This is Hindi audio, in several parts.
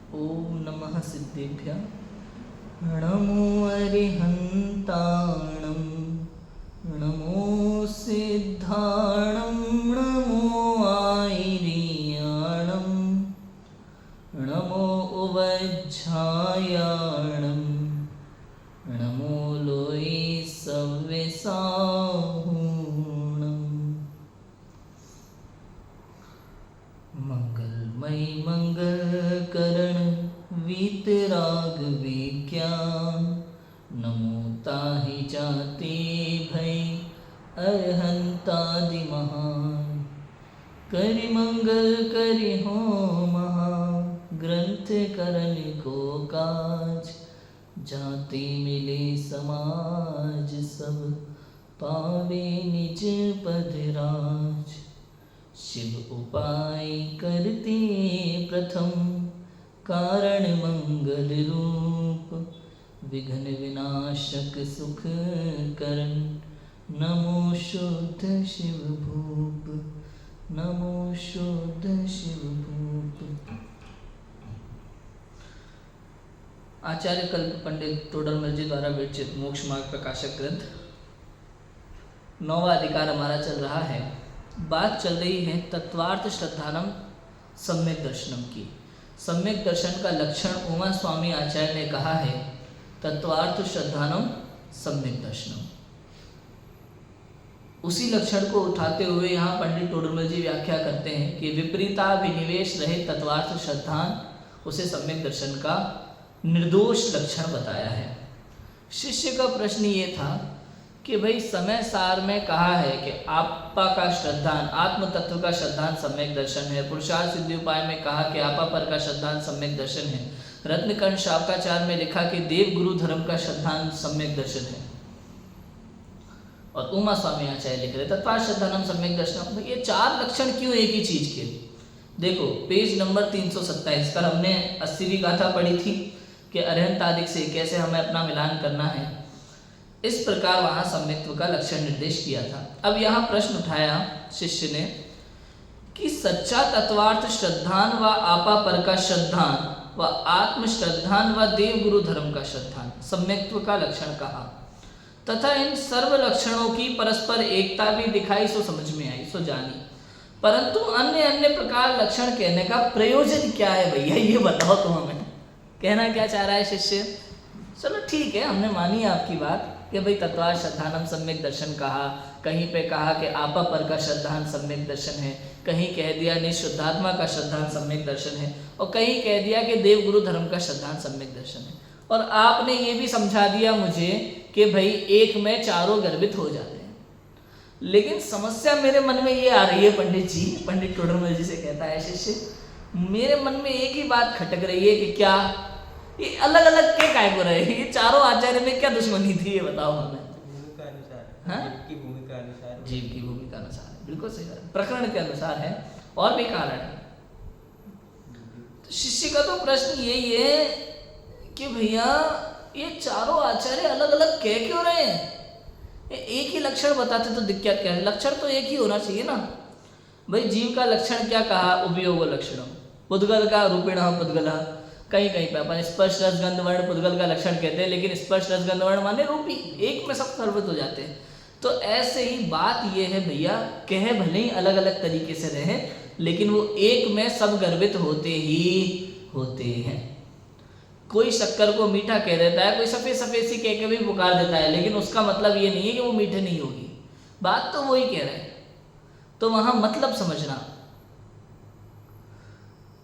ओम नमः सिद्धेभ्यः। नमो अरिहन्ताणं, नमो सिद्धाणं, नमो आयिरियाणं, नमो उवज्झायाणं, नमो लोई सव्यसाहूणम्। मंगलमय मंगलकरण वीतराग विज्ञान, नमो ताहि जाते भय अरहंतादि महान। करि मंगल करि हो महा, ग्रंथ करन को काज। जाते मिले समाज सब, पावे निज पद राज। शिव उपाय करते प्रथम, कारण मंगल रूप। विघ्न विनाशक सुख करण, नमो शुद्ध शिव भूप, नमो शुद्ध शिव भूप। आचार्य कल्प पंडित टोडरमल जी द्वारा विरचित मोक्ष मार्ग प्रकाशक ग्रंथ 9वां अधिकार हमारा चल रहा है। बात चल रही है तत्वार्थ श्रद्धानम सम्यक दर्शनम की। सम्यक दर्शन का लक्षण उमा स्वामी आचार्य ने कहा है तत्वार्थ श्रद्धानम सम्यक दर्शनम। उसी लक्षण को उठाते हुए यहाँ पंडित टोडरमल जी व्याख्या करते हैं कि विपरीताभिनिवेश रहित तत्वार्थ श्रद्धान, उसे सम्यक दर्शन का निर्दोष लक्षण बताया है। शिष्य का प्रश्न ये था कि भाई समय सार में कहा है कि आपा का श्रद्धान, आत्म तत्व का श्रद्धान सम्यक दर्शन है। पुरुषार्थ सिद्धि उपाय में कहा कि आपा पर का श्रद्धान सम्यक दर्शन है। रत्नकर्ण शावकाचार्य में लिखा कि देव गुरु धर्म का श्रद्धान सम्यक दर्शन है। और उमा स्वामी आचार्य लिख रहे तत्वार्थ श्रद्धानम सम्यक दर्शन। ये चार लक्षण क्यों एक ही चीज के? देखो पेज नंबर 327 पर हमने 80वीं गाथा पढ़ी थी कि अरहंत आदि से कैसे हमें अपना मिलान करना है। इस प्रकार वहां सम्यक्त्व का लक्षण निर्देश किया था। अब यहाँ प्रश्न उठाया शिष्य ने कि सच्चा तत्वार्थ श्रद्धान व आपा पर का श्रद्धान व आत्म श्रद्धान व देव गुरु धर्म का श्रद्धान सम्यक्त्व का लक्षण कहा तथा इन सर्व लक्षणों की परस्पर एकता भी दिखाई, सो समझ में आई, सो जानी। परंतु अन्य अन्य प्रकार लक्षण कहने का प्रयोजन क्या है भैया, ये बताओ तो हमें। कहना क्या चाह रहा है शिष्य? चलो ठीक है, हमने मानी आपकी बात कि भाई तत्वार्थ श्रद्धानम सम्यक दर्शन कहा, कहीं पे कहा कि आपा पर का श्रद्धान सम्यक दर्शन है, कहीं कह दिया निःशुद्धात्मा का श्रद्धान सम्यक दर्शन है, और कहीं कह दिया कि देव गुरु धर्म का श्रद्धान सम्यक दर्शन है। और आपने ये भी समझा दिया मुझे कि भाई एक में चारों गर्भित हो जाते हैं। लेकिन समस्या मेरे मन में ये आ रही है पंडित जी, पंडित टोडरमल जी से कहता है शिष्य, मेरे मन में एक ही बात खटक रही है कि क्या ये अलग अलग क्या काय को रहे? ये चारों आचार्य में क्या दुश्मनी थी, ये बताओ हमें। भूमिका अनुसार, हाँ? जीव की भूमिका अनुसार, जीव की भूमिका अनुसार, बिल्कुल सही बात। प्रकरण के अनुसार है और भी कारण है। तो शिष्य का तो प्रश्न यही है कि भैया ये चारों आचार्य अलग अलग कह क्यों रहे हैं? एक ही लक्षण बताते तो दिक्कत क्या है? लक्षण तो एक ही होना चाहिए ना भाई। जीव का लक्षण क्या कहा? उपयोग लक्षणम। पुद्गल का रूपिण पुद्गल, कहीं कहीं पे अपन स्पर्श रस गंध वर्ण पुद्गल का लक्षण कहते हैं, लेकिन स्पर्श रस गंध वर्ण माने रूपी, एक में सब सर्वत हो जाते हैं। तो ऐसे ही बात ये है भैया, कह भले ही अलग अलग तरीके से रहे, लेकिन वो एक में सब गर्भित होते ही होते हैं। कोई शक्कर को मीठा कह देता है, कोई सफेद सफेद सी कह के भी पुकार देता है, लेकिन उसका मतलब ये नहीं है कि वो मीठे नहीं होगी। बात तो वही कह रहे हैं। तो वहां मतलब समझना।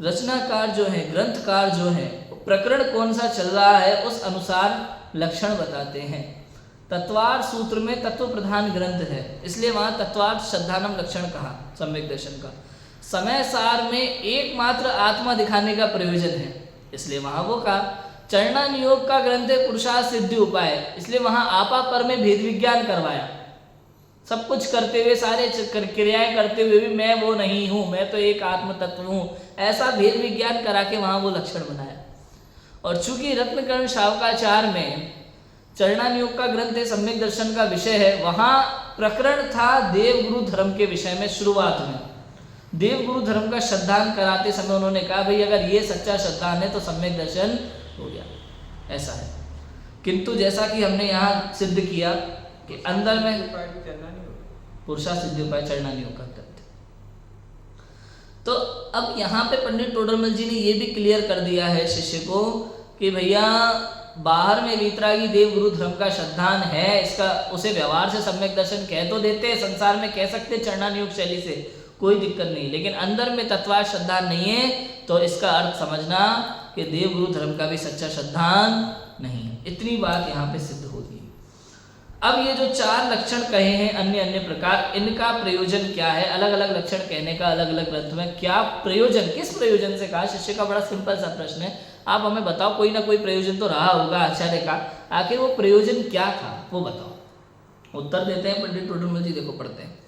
रचनाकार जो है, ग्रंथकार जो है, प्रकरण कौन सा चल रहा है उस अनुसार लक्षण बताते हैं। तत्वार्थ सूत्र में तत्व प्रधान ग्रंथ है, इसलिए वहां तत्वार्थ श्रद्धानम लक्षण कहा सम्यक दर्शन का। समय सार में एकमात्र आत्मा दिखाने का प्रयोजन है, इसलिए वहां वो कहा। चरणा नियोग का ग्रंथ है पुरुषार्थ सिद्धि उपाय, इसलिए वहां आपा पर में भेद विज्ञान करवाया। सब कुछ करते हुए, सारे क्रियाएं करते हुए भी मैं वो नहीं हूं, मैं तो एक आत्म तत्व हूं, ऐसा भेद विज्ञान करा के वहां वो लक्षण बनाया। और चूंकि रत्नकर्ण शावकाचार्य में चरणानियोग का ग्रंथ है, सम्यक दर्शन का विषय है, वहां प्रकरण था देव गुरु धर्म के विषय में। शुरुआत में देवगुरु धर्म का श्रद्धान कराते समय उन्होंने कहा भाई अगर ये सच्चा श्रद्धान है तो सम्यक दर्शन हो गया, ऐसा है। किंतु जैसा कि हमने यहाँ सिद्ध किया कि अंदर में उपाय भी चलना नहीं होगा। पुरुषा सिद्धि उपाय चढ़ना नहीं होगा करते। तो अब यहाँ पे पंडित टोडरमल जी ने ये भी क्लियर कर दिया है शिष्य को कि भैया बाहर में वीतरागी देव गुरु धर्म का श्रद्धान है, इसका उसे व्यवहार से सम्यक दर्शन कह तो देते हैं, संसार में कह सकते चरणानुयोग शैली से, कोई दिक्कत नहीं, लेकिन अंदर में तत्वार्थ श्रद्धान नहीं है तो इसका अर्थ समझना कि देव गुरु धर्म का भी सच्चा श्रद्धान नहीं है। इतनी बात यहाँ पे सिद्ध होगी। अब ये जो 4 लक्षण कहे हैं अन्य अन्य प्रकार, इनका प्रयोजन क्या है? अलग अलग लक्षण कहने का अलग अलग ग्रंथ में क्या प्रयोजन, किस प्रयोजन से कहा? शिष्य का बड़ा सिंपल सा प्रश्न है, आप हमें बताओ, कोई ना कोई प्रयोजन तो रहा होगा आचार्य का, आखिर वो प्रयोजन क्या था वो बताओ। उत्तर देते हैं पंडित टोडरमल जी, देखो पढ़ते हैं,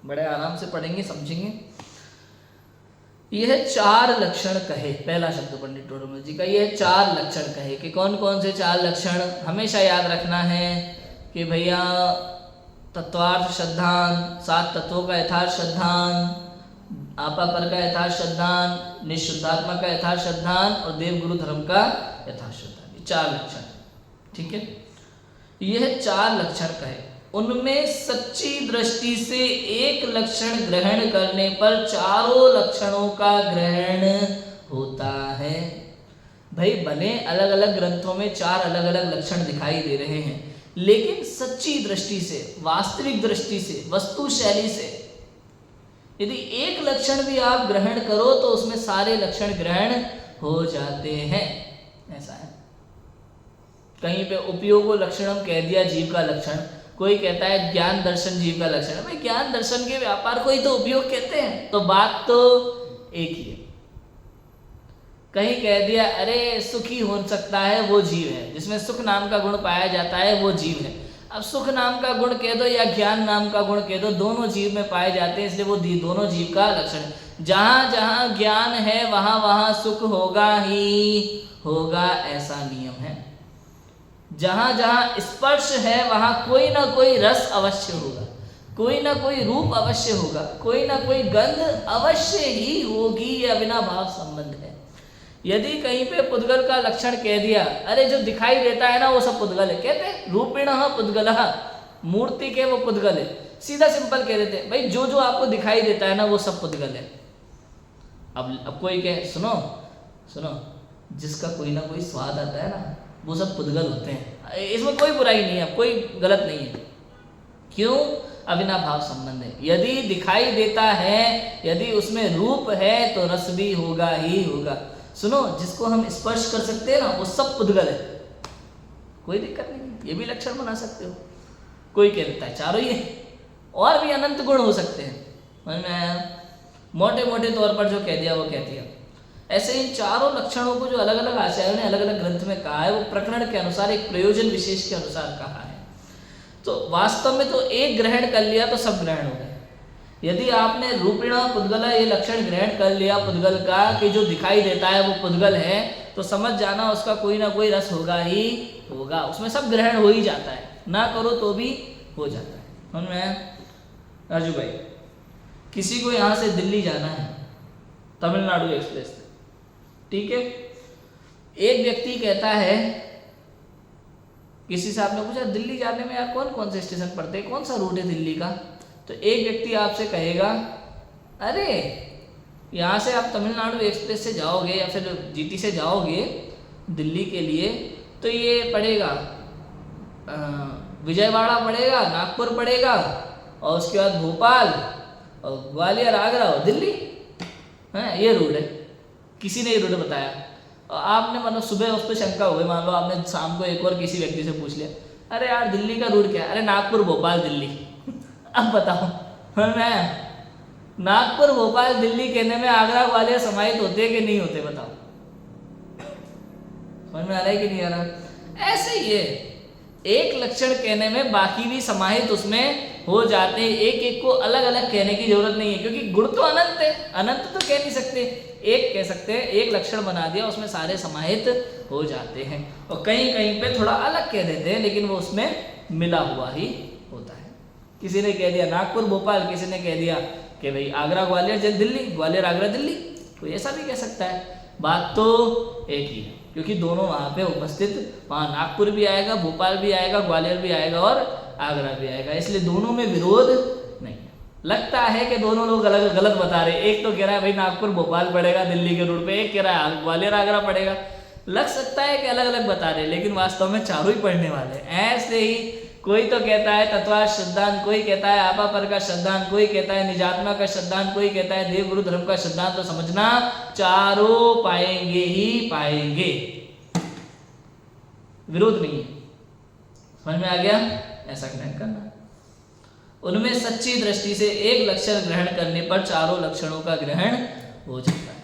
बड़े आराम से पढ़ेंगे समझेंगे। यह 4 लक्षण कहे, पहला शब्द पंडित टोडरमल जी का, यह 4 लक्षण कहे कि कौन कौन से 4 लक्षण हमेशा याद रखना है कि भैया तत्वार्थ श्रद्धान, 7 तत्वों का यथार्थ श्रद्धान, आपापर का यथार्थ श्रद्धान, निःशुद्धात्मा का यथार्थ श्रद्धान और देव गुरु धर्म का यथार्थ श्रद्धान, ये 4 लक्षण, ठीक है। यह 4 लक्षण कहे, उनमें सच्ची दृष्टि से एक लक्षण ग्रहण करने पर चारों लक्षणों का ग्रहण होता है। भाई भले अलग अलग ग्रंथों में 4 अलग अलग लक्षण दिखाई दे रहे हैं, लेकिन सच्ची दृष्टि से, वास्तविक दृष्टि से, वस्तु शैली से यदि एक लक्षण भी आप ग्रहण करो तो उसमें सारे लक्षण ग्रहण हो जाते हैं, ऐसा है। कहीं पे उपयोगो लक्षणम कह दिया जीव का लक्षण, कोई कहता है ज्ञान दर्शन जीव का लक्षण है, भाई ज्ञान दर्शन के व्यापार को ही तो उपयोग कहते हैं, तो बात तो एक ही है। कहीं कह दिया अरे सुखी हो सकता है वो जीव है, जिसमें सुख नाम का गुण पाया जाता है वो जीव है। अब सुख नाम का गुण कह दो या ज्ञान नाम का गुण कह दो, दोनों जीव में पाए जाते हैं, इसलिए वो दोनों जीव का लक्षण है। जहां जहां ज्ञान है वहां वहां सुख होगा ही होगा, ऐसा नियम है। जहां जहां स्पर्श है वहां कोई ना कोई रस अवश्य होगा, कोई ना कोई रूप अवश्य होगा, कोई ना कोई गंध अवश्य ही होगी, ये अविनाभाव संबंध है। यदि कहीं पे पुद्गल का लक्षण कह दिया, अरे जो दिखाई देता है ना वो सब पुद्गल है, कहते हैं रूपिणः पुद्गलः, मूर्ति के वो पुद्गल है, सीधा सिंपल कह देते हैं भाई जो जो आपको दिखाई देता है ना वो सब पुद्गल है। अब कोई कहे सुनो सुनो, जिसका कोई ना कोई स्वाद आता है ना वो सब पुद्गल होते हैं, इसमें कोई बुराई नहीं है, कोई गलत नहीं है। क्यों? अविनाभाव संबंध है। यदि दिखाई देता है, यदि उसमें रूप है तो रस भी होगा ही होगा। सुनो, जिसको हम स्पर्श कर सकते हैं ना वो सब पुद्गल है, कोई दिक्कत नहीं, ये भी लक्षण बना सकते हो। कोई कह देता है चारों ही है, और भी अनंत गुण हो सकते हैं, समझ में आया? मोटे मोटे तौर पर जो कह दिया वो कह दिया। ऐसे इन चारों लक्षणों को जो अलग अलग आचार्यों ने अलग अलग ग्रंथ में कहा है वो प्रकरण के अनुसार, एक प्रयोजन विशेष के अनुसार कहा है। तो वास्तव में तो एक ग्रहण कर लिया तो सब ग्रहण हो गए। यदि आपने रूपिणा पुद्गल ये लक्षण ग्रहण कर लिया पुद्गल का कि जो दिखाई देता है वो पुद्गल है, तो समझ जाना उसका कोई ना कोई रस होगा ही होगा, उसमें सब ग्रहण हो ही जाता है, ना करो तो भी हो जाता है। समझ में? राजू भाई, किसी को यहाँ से दिल्ली जाना है तमिलनाडु एक्सप्रेस से, ठीक है, एक व्यक्ति कहता है, किसी से आपने पूछा दिल्ली जाने में यार कौन कौन से स्टेशन पड़ते हैं, कौन सा रूट है दिल्ली का, तो एक व्यक्ति आपसे कहेगा अरे यहाँ से आप तमिलनाडु एक्सप्रेस से जाओगे या फिर जीटी से जाओगे दिल्ली के लिए तो ये पड़ेगा विजयवाड़ा पड़ेगा, नागपुर पड़ेगा और उसके बाद भोपाल और ग्वालियर, आगरा और दिल्ली, है ये रूट है। किसी ने ये रूट बताया और आपने मतलब सुबह उस पर शंका हो गई, मान लो आपने शाम को एक और किसी व्यक्ति से पूछ लिया अरे यार दिल्ली का रूट क्या है, अरे नागपुर भोपाल दिल्ली। अब बताओ, मैं नागपुर भोपाल दिल्ली कहने में आगरा ग्वालियर समाहित होते हैं कि नहीं होते, बताओ? समझ में आ रहा है कि नहीं आ रहा? ऐसे ही है, एक लक्षण कहने में बाकी भी समाहित उसमें हो जाते हैं, एक एक को अलग अलग कहने की जरूरत नहीं है, क्योंकि गुण तो अनंत है, अनंत तो कह नहीं सकते, एक कह सकते हैं, एक लक्षण बना दिया उसमें सारे समाहित हो जाते हैं, और कहीं कहीं पे थोड़ा अलग कह देते हैं लेकिन वो उसमें मिला हुआ ही होता है। किसी ने कह दिया नागपुर भोपाल, किसी ने कह दिया कि भाई आगरा ग्वालियर दिल्ली, ग्वालियर आगरा दिल्ली, कोई ऐसा भी कह सकता है। बात तो एक ही है, क्योंकि दोनों वहाँ पे उपस्थित, वहाँ नागपुर भी आएगा, भोपाल भी आएगा, ग्वालियर भी आएगा और आगरा भी आएगा, इसलिए दोनों में विरोध नहीं है। लगता है कि दोनों लोग अलग गलत बता रहे, एक तो कह रहा है भाई नागपुर भोपाल पड़ेगा दिल्ली के रूट पे, एक कह रहा है ग्वालियर आगरा पड़ेगा। लग सकता है कि अलग अलग बता रहे, लेकिन वास्तव में चारों ही पढ़ने वाले। ऐसे ही कोई तो कहता है तत्वार्थ सिद्धांत, कोई कहता है आपापर का सिद्धांत, कोई कहता है निजात्मा का सिद्धांत, कोई कहता है देव गुरु धर्म का सिद्धांत। तो समझना चारों पाएंगे ही पाएंगे, विरोध नहीं है। समझ में आ गया? ऐसा ग्रहण करना। उनमें सच्ची दृष्टि से एक लक्षण ग्रहण करने पर चारों लक्षणों का ग्रहण हो जाता है।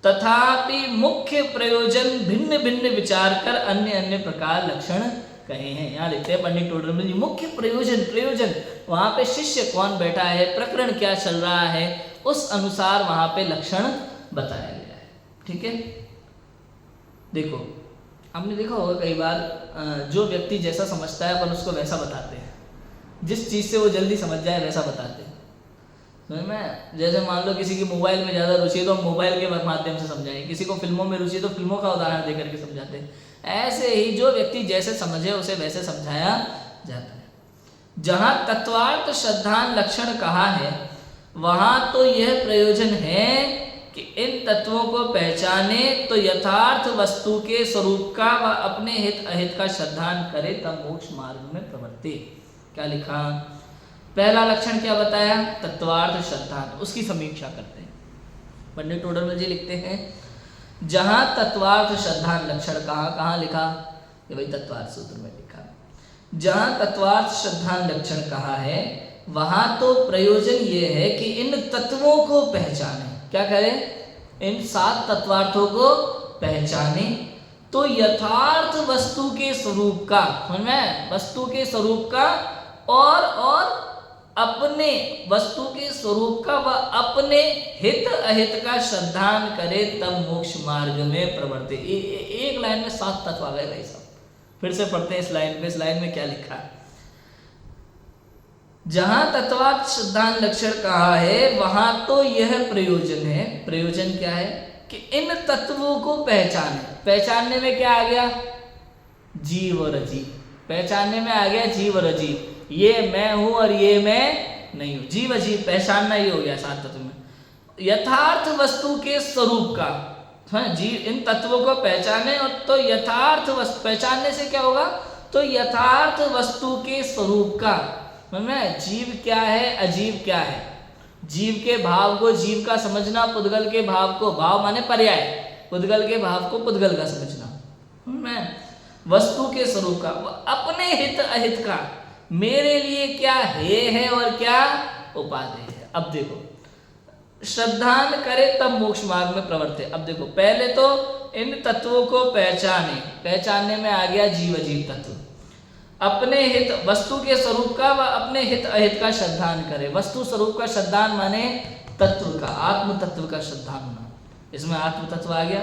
तथापि मुख्य प्रयोजन भिन्न भिन्न विचार कर अन्य अन्य प्रकार लक्षण कहे हैं। यहाँ लिखते हैं पंडित टोडरमल जी, मुख्य प्रयोजन वहां पे शिष्य कौन बैठा है, प्रकरण क्या चल रहा है, उस अनुसार वहां पे लक्षण बताया गया है। ठीक है, देखो हमने देखा होगा कई बार जो व्यक्ति जैसा समझता है अपन उसको वैसा बताते हैं, जिस चीज़ से वो जल्दी समझ जाए वैसा बताते हैं। समझ में? जैसे मान लो किसी की मोबाइल में ज़्यादा रुचि है तो हम मोबाइल के माध्यम से समझाएं, किसी को फिल्मों में रुचि है तो फिल्मों का उदाहरण देकर के समझाते हैं। ऐसे ही जो व्यक्ति जैसे समझे उसे वैसे समझाया जाता है। जहाँ तत्वार्थ श्रद्धान लक्षण कहा है वहाँ तो यह प्रयोजन है कि इन तत्वों को पहचाने तो यथार्थ वस्तु के स्वरूप का व अपने हित अहित का श्रद्धान करे तब मोक्ष मार्ग में प्रवर्ते। क्या लिखा? पहला लक्षण क्या बताया? तत्वार्थ श्रद्धान, उसकी समीक्षा करते हैं। पंडित टोडरमल जी लिखते हैं जहां तत्वार्थ श्रद्धान लक्षण कहाँ लिखा? कि भाई तत्वार्थ सूत्र में लिखा। जहां तत्वार्थ श्रद्धान लक्षण कहा है वहां तो प्रयोजन ये है कि इन तत्वों को पहचाने। क्या करें? इन 7 तत्वार्थों को पहचाने तो यथार्थ वस्तु के स्वरूप का, समझ में? वस्तु के स्वरूप का और अपने वस्तु के स्वरूप का व अपने हित अहित का श्रद्धान करे तब मोक्ष मार्ग में प्रवर्ते। एक लाइन में 7 तत्व आ गए भाई साहब। फिर से पढ़ते हैं इस लाइन में। इस लाइन में क्या लिखा है? जहां तत्वार्थ श्रद्धान लक्षण कहा है वहां तो यह प्रयोजन है। प्रयोजन क्या है? कि इन तत्वों को पहचानने में क्या आ गया? जीव और अजीब। पहचानने में आ गया जीव और अजीब। ये मैं हूं और ये मैं नहीं हूं। जीव अजीब पहचानना ही हो गया 7 तत्व में। यथार्थ वस्तु के स्वरूप का, जीव इन तत्वों को पहचाने और तो यथार्थ वस्तु, पहचानने से क्या होगा? तो यथार्थ वस्तु के स्वरूप का, मतलब जीव क्या है अजीब क्या है, जीव के भाव को जीव का समझना, पुद्गल के भाव को, भाव माने पर्याय, पुद्गल के भाव को पुद्गल का समझना, वस्तु के स्वरूप का, अपने हित अहित का, मेरे लिए क्या है और क्या उपादेय है। अब देखो, श्रद्धान करे तब मोक्ष मार्ग में प्रवर्ते। अब देखो, पहले तो इन तत्वों को पहचानने में आ गया जीव अजीव तत्व। अपने हित वस्तु के स्वरूप का व अपने हित अहित का श्रद्धान करे। वस्तु स्वरूप का श्रद्धान माने तत्व का, आत्म तत्व का श्रद्धान होना। इसमें आत्म तत्व आ गया,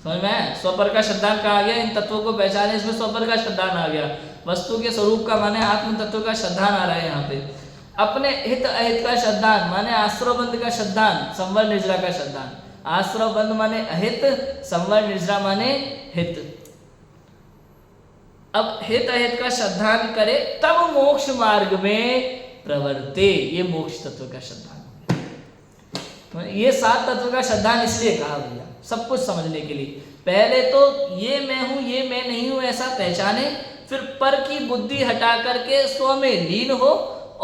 समझ में? स्वपर का श्रद्धान कहा आ गया, इन तत्वों को पहचाने, इसमें स्वपर का श्रद्धान आ गया। वस्तु के स्वरूप का माने आत्म तत्व का श्रद्धान आ रहा है यहाँ पे। अपने हित अहित का श्रद्धान माने आश्रव बंध का श्रद्धान, संवर निर्जरा का श्रद्धान। आश्रव बंध माने अहित, संवर निर्जरा माने हित। अब हित अहित का श्रद्धान करे तब मोक्ष मार्ग में प्रवर्ते। ये मोक्ष तत्व का श्रद्धान। ये 7 तत्व का श्रद्धान इसलिए कहा भैया, सब कुछ समझने के लिए। पहले तो ये मैं हूं ये मैं नहीं हूं ऐसा पहचाने, फिर पर की बुद्धि हटा करके स्व में लीन हो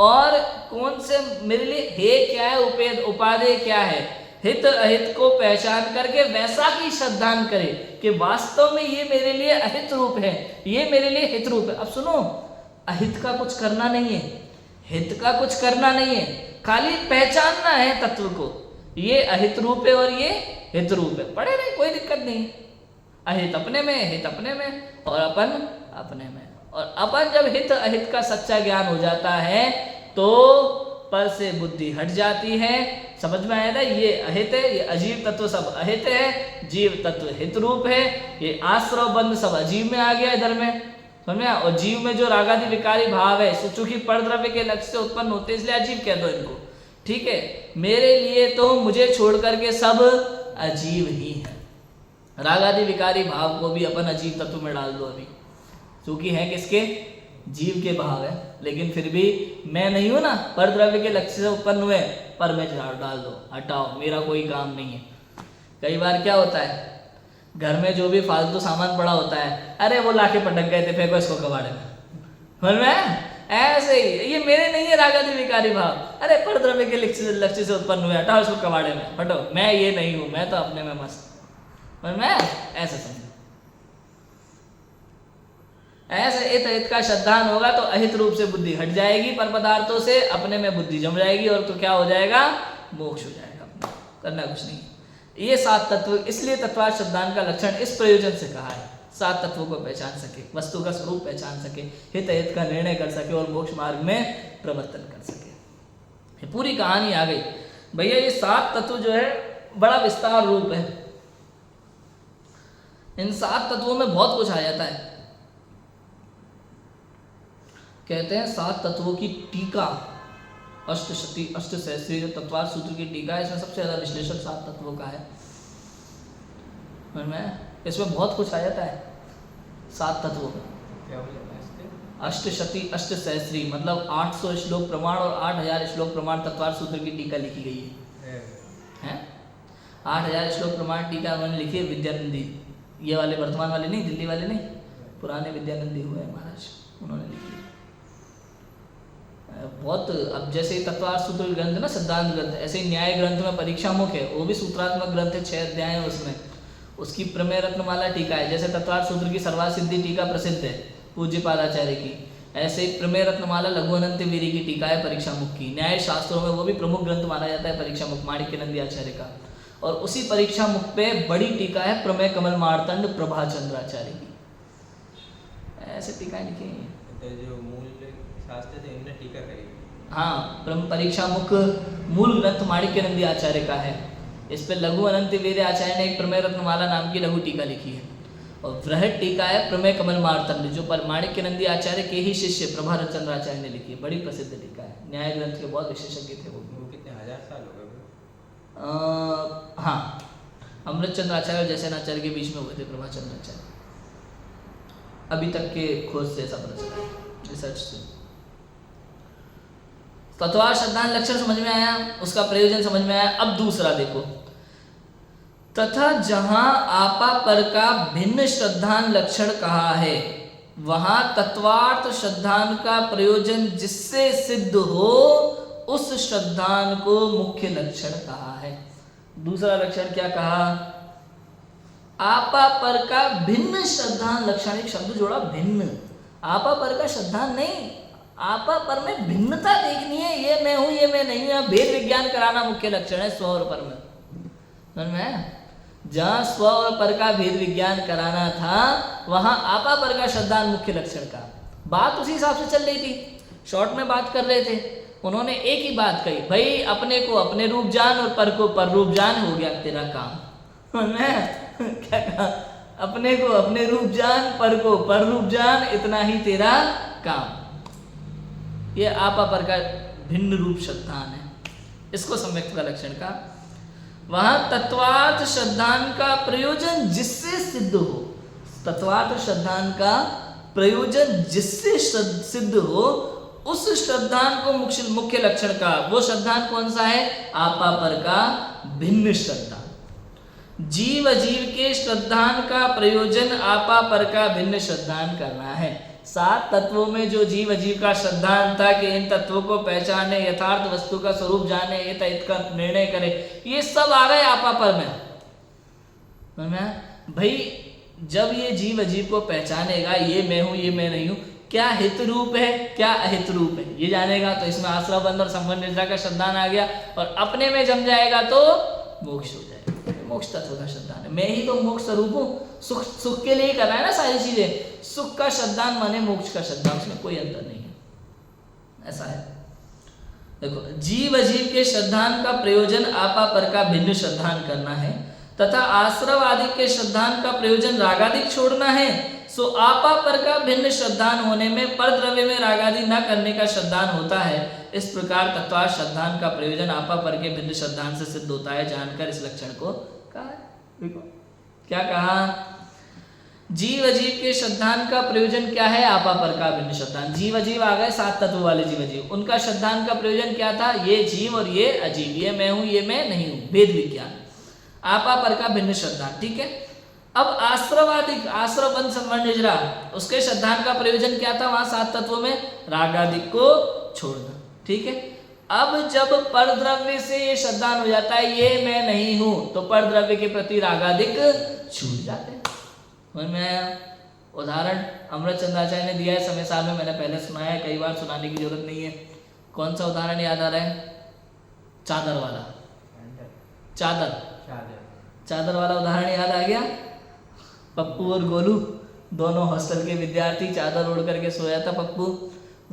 और कौन से मेरे लिए हे क्या है, उपादेय क्या है, हित अहित को पहचान करके वैसा ही श्रद्धान करे कि वास्तव में ये मेरे लिए अहित रूप है, ये मेरे लिए हित रूप है। अब सुनो, अहित का कुछ करना नहीं है, हित का कुछ करना नहीं है, खाली पहचानना है तत्व को। ये अहित रूप है और ये हित रूप है, पढ़े नहीं, कोई दिक्कत नहीं। अहित अपने में, हित अपने में और अपन अपने में। और अपन जब हित अहित का सच्चा ज्ञान हो जाता है तो पर से बुद्धि हट जाती है। समझ में आया ना? ये अहित है, ये अजीव तत्व सब अहित है, जीव तत्व हित रूप है। ये आश्रव बंध सब अजीव में आ गया इधर में, समझ में? और जीव में जो रागादि विकारी भाव है, चूंकि परद्रव्य के लक्ष्य से उत्पन्न होते हैं इसलिए अजीव कह दो इनको। ठीक है, मेरे लिए तो मुझे छोड़ करके सब अजीब ही है। राग आदि विकारी भाव को भी अपन अजीब तत्व में डाल दो अभी, क्योंकि है किसके, जीव के भाव है, लेकिन फिर भी मैं नहीं हूं ना, पर द्रव्य के लक्ष्य से उत्पन्न हुए, पर में डाल दो, हटाओ, मेरा कोई काम नहीं है। कई बार क्या होता है, घर में जो भी फालतू सामान पड़ा होता है, अरे वो लाके पटक गए थे, फेंको इसको कबाड़े में, समझ में, ऐसे ही ये मेरे नहीं है राग आदि विकारी भाव, अरे पर द्रव्य के लक्ष्य से उत्पन्न हुए, हटाओ इसको कबाड़े में, हटो, मैं ये नहीं हूं, मैं तो अपने में मस्त, समझ में, ऐसे समझो। ऐसे इत का श्रद्धान होगा तो अहित रूप से बुद्धि हट जाएगी, पर पदार्थों से अपने में बुद्धि जम जाएगी, और तो क्या हो जाएगा, मोक्ष हो जाएगा, करना कुछ नहीं। ये 7 तत्व, इसलिए तत्वार्थ श्रद्धान का लक्षण इस प्रयोजन से कहा है, 7 तत्वों को पहचान सके, वस्तु का स्वरूप पहचान सके, हित अहित का निर्णय कर सके और मोक्ष मार्ग में प्रवर्तन कर सके। ये पूरी कहानी आ गई भैया। ये 7 तत्व जो है बड़ा विस्तार रूप है, इन 7 तत्वों में बहुत कुछ आ जाता है। कहते हैं 7 तत्वों की टीका, अष्टशती अष्टसहस्री जो तत्वार्थ सूत्र की टीका है, इसमें सबसे ज्यादा विश्लेषण 7 तत्वों का है। इसमें बहुत कुछ आ जाता है 7 तत्वों का। क्या हो जाता है इसके? अष्टशती अष्टसहस्री मतलब 800 श्लोक प्रमाण और 8000 श्लोक प्रमाण तत्वार्थ सूत्र की टीका लिखी गई है। 8000 श्लोक प्रमाण टीका उन्होंने लिखी है विद्यानंदी, ये वाले वर्तमान वाले नहीं, दिल्ली वाले नहीं, पुराने विद्यानंदी हुए हैं महाराज, उन्होंने लिखी है बहुत। अब जैसे तत्वार्थ सूत्र ग्रंथ ना सिद्धांत ग्रंथ, ऐसे न्याय ग्रंथ में परीक्षा मुख है, वो भी सूत्रात्मक ग्रंथ है, 6 अध्याय है उसमें, उसकी प्रमेय रत्नमाला टीका है। जैसे तत्वार्थ सूत्र की सर्वासिद्धि टीका प्रसिद्ध है पूज्यपादाचार्य की, ऐसे ही प्रमेय रत्नमाला लघु अनंत वीरी की टीका है परीक्षा मुख की। न्याय शास्त्रों में वो भी प्रमुख ग्रंथ माना जाता है परीक्षा मुख, माणिक्यनंदी आचार्य का। और उसी परीक्षा मुख पे बड़ी टीका है प्रमेय कमल मार्तंड प्रभाचंद्राचार्य की। ऐसे टीकाएं लिखी हैं। तो जो मूल शास्त्र थे इनने टीका करी। हाँ, परीक्षा मुख मूल ग्रंथ माणिक्यनंदी आचार्य का है। इस पे लघु अनंत वीर आचार्य ने एक प्रमेय रत्नमाला नाम की लघु टीका लिखी है। और वृहद टीका है प्रमेय कमल मार्तंड, जो पर माणिक्यनंदी आचार्य के ही शिष्य प्रभाचंद्र आचार्य ने लिखी है। बड़ी प्रसिद्ध टीका है, न्याय ग्रंथ के बहुत विशेषज्ञ थे वो। कितने 1000 साल हो गए? हाँ, अमृतचंद्र आचार्य और जैसे आचार्य के बीच में हुए थे प्रभाचंद्र आचार्य, अभी तक के खोज से ऐसा पता चला, रिसर्च से। तत्वार्थ श्रद्धान लक्षण समझ में आया, उसका प्रयोजन समझ में आया। अब दूसरा देखो, तथा जहां आपा पर का भिन्न श्रद्धान लक्षण कहा है, वहां तत्वार्थ श्रद्धान का प्रयोजन जिससे सिद्ध हो उस श्रद्धान को मुख्य लक्षण कहा है। दूसरा लक्षण क्या कहा? आपा पर का भिन्न श्रद्धान लक्षण, एक शब्द जोड़ा भिन्न, आपा पर का श्रद्धान नहीं, आपा पर में भिन्नता देखनी है, ये मैं हूं ये मैं नहीं हूं, भेद विज्ञान कराना मुख्य लक्षण है स्व और पर में। समझ में? जहां स्व और पर का भेद विज्ञान कराना था, वहां आपा पर का श्रद्धान मुख्य लक्षण का। बात उसी हिसाब से चल रही थी, शॉर्ट में बात कर रहे थे। उन्होंने एक ही बात कही, भाई अपने को अपने रूप जान और पर को पर रूप जान, हो गया तेरा काम। क्या कहा? अपने को अपने रूप जान, पर को पर रूप जान, इतना ही तेरा काम। ये आपा पर का भिन्न रूप श्रद्धान है, इसको सम्यक्त का लक्षण का। वहां तत्वार्थ श्रद्धान का प्रयोजन जिससे सिद्ध हो, तत्वार्थ श्रद्धान का प्रयोजन जिससे सिद्ध हो उस श्रद्धान को मुख्य लक्षण का। वो श्रद्धान कौन सा है? आपा पर का भिन्न श्रद्धान। जीव जीव के श्रद्धान का प्रयोजन आपा पर का भिन्न श्रद्धान करना है। 7 तत्वों में जो जीव अजीव का श्रद्धान था कि इन तत्वों को पहचाने, यथार्थ वस्तु का स्वरूप जाने, हित का निर्णय करे, ये सब आ गए आपा पर में। भाई जब ये जीव अजीव को पहचानेगा, ये मैं हूं ये मैं नहीं हूं, क्या हित रूप है क्या अहित रूप है, ये जानेगा, तो इसमें आश्रय बंध और संबंध निद्रा का श्रद्धान आ गया, और अपने में जम जाएगा तो मोक्ष हो जाएगा। मोक्ष तत्व का श्रद्धान है, मैं ही तो मोक्ष स्वरूप हूं। सुख के लिए कर रहा है ना सारी चीजें, सुख का श्रद्धान माने मोक्ष का श्रद्धान, उसमें कोई अंतर नहीं है। ऐसा है, देखो जीव अजीव के श्रद्धान का प्रयोजन आपा पर का भिन्न श्रद्धान करना है। तथा आश्रव आदि के श्रद्धान का प्रयोजन रागादिक छोड़ना है, सो आपा पर का भिन्न श्रद्धान होने में पर द्रव्य में रागादि न करने का श्रद्धान होता है। इस प्रकार तत्वार्थ श्रद्धान का प्रयोजन आपा पर के भिन्न श्रद्धान से सिद्ध होता है, जानकर इस लक्षण को कहा है। देखो क्या कहा, जीव अजीव के श्रद्धान का प्रयोजन क्या है, आपा पर का भिन्न श्रद्धान। जीव अजीव आ गए, 7 तत्व वाले जीव अजीव, उनका श्रद्धान का प्रयोजन क्या था, ये जीव और ये अजीव, ये मैं हूं ये मैं नहीं हूं, भेद विज्ञान, आपा पर का भिन्न श्रद्धान। ठीक है, अब आश्रवादिक, आश्रव बंध संवर्ण निजरा, उसके श्रद्धान का प्रयोजन क्या था, वहां 7 तत्वों में रागादिक को छोड़ना। ठीक है, अब जब पर द्रव्य से ये श्रद्धान हो जाता है ये मैं नहीं हूं, तो पर द्रव्य के प्रति रागादिक छूट जाते हैं। समझ में आया? उदाहरण अमृत चंद्राचार्य ने दिया है समय साल में, मैंने पहले सुनाया है, कई बार सुनाने की जरूरत नहीं है। कौन सा उदाहरण याद आ रहा है, चादर वाला, चादर वाला उदाहरण याद आ गया। पप्पू और गोलू दोनों हॉस्टल के विद्यार्थी, चादर ओढ़ करके सोया था पप्पू,